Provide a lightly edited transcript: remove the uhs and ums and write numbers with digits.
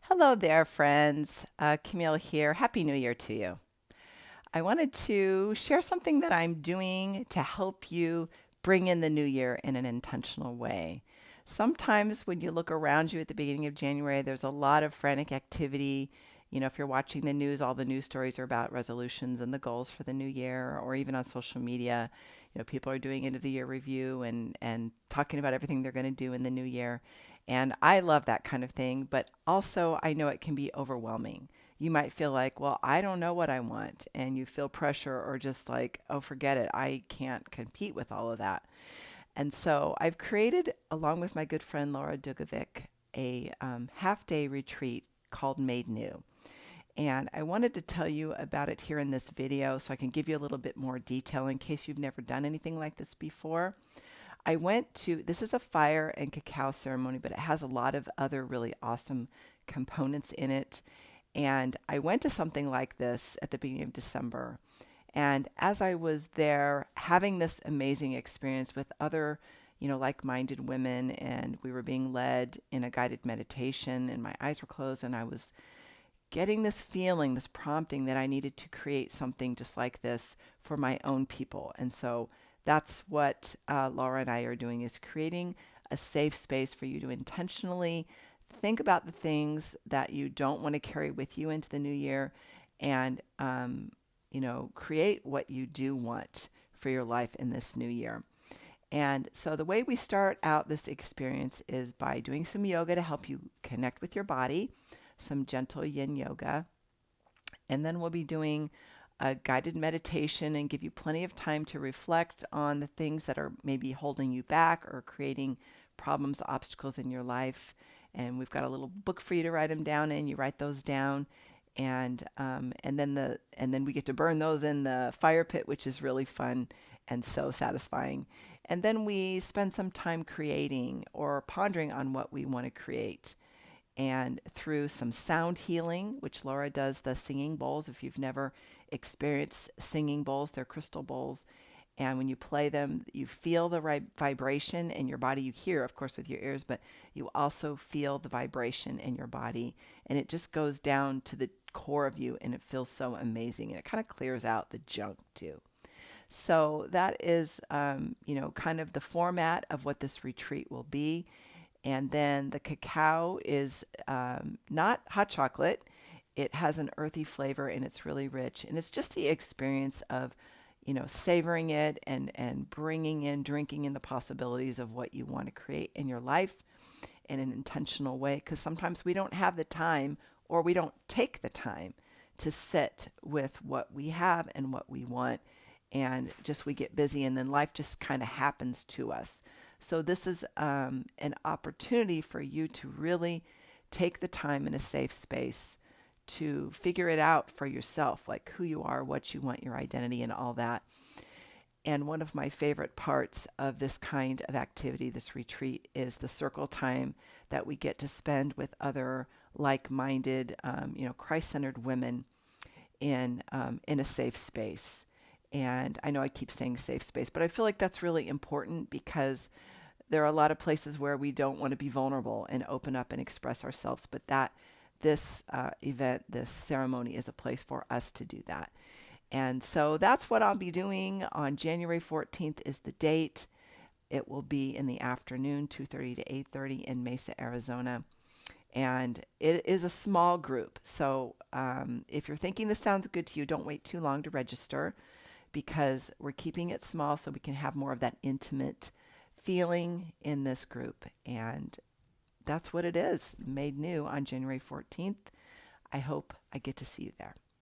Hello there, friends. Camille here. Happy New Year to you. I wanted to share something that I'm doing to help you bring in the new year in an intentional way. Sometimes when you look around you at the beginning of January, there's a lot of frantic activity. If you're watching the news, all the news stories are about resolutions and the goals for the new year, or even on social media, people are doing end of the year review and talking about everything they're going to do in the new year. And I love that kind of thing, but also I know it can be overwhelming. You might feel like, well, I don't know what I want, and you feel pressure or just like, oh, forget it. I can't compete with all of that. And so I've created, along with my good friend Laura Dugovic, a half day retreat called Made New. And I wanted to tell you about it here in this video so I can give you a little bit more detail in case you've never done anything like this before. This is a fire and cacao ceremony, but it has a lot of other really awesome components in it. And I went to something like this at the beginning of December. And as I was there having this amazing experience with other, like-minded women, and we were being led in a guided meditation, and my eyes were closed, and I was getting this feeling, this prompting that I needed to create something just like this for my own people. And so that's what Laura and I are doing, is creating a safe space for you to intentionally think about the things that you don't want to carry with you into the new year, and create what you do want for your life in this new year. And so the way we start out this experience is by doing some yoga to help you connect with your body, some gentle yin yoga. And then we'll be doing a guided meditation and give you plenty of time to reflect on the things that are maybe holding you back or creating problems, obstacles in your life. And we've got a little book for you to write them down in. You write those down, and then we get to burn those in the fire pit, which is really fun and so satisfying. And then we spend some time creating or pondering on what we want to create. And through some sound healing, which Laura does, the singing bowls. If you've never experienced singing bowls, they're crystal bowls. And when you play them, you feel the vibration in your body. You hear, of course, with your ears, but you also feel the vibration in your body. And it just goes down to the core of you, and it feels so amazing. And it kind of clears out the junk, too. So that is, kind of the format of what this retreat will be. And then the cacao is not hot chocolate. It has an earthy flavor, and it's really rich. And it's just the experience of, savoring it and bringing in, drinking in the possibilities of what you want to create in your life in an intentional way. Because sometimes we don't have the time, or we don't take the time to sit with what we have and what we want. And just we get busy, and then life just kind of happens to us. So this is an opportunity for you to really take the time in a safe space to figure it out for yourself, like who you are, what you want, your identity, and all that. And one of my favorite parts of this kind of activity, this retreat, is the circle time that we get to spend with other like-minded, Christ-centered women in a safe space. And I know I keep saying safe space, but I feel like that's really important, because there are a lot of places where we don't want to be vulnerable and open up and express ourselves, but this event, this ceremony, is a place for us to do that. And so that's what I'll be doing on January 14th is the date. It will be in the afternoon, 2:30 to 8:30 in Mesa, Arizona. And it is a small group. So if you're thinking this sounds good to you, don't wait too long to register, because we're keeping it small so we can have more of that intimate feeling in this group. And that's what it is, Made New on January 14th. I hope I get to see you there.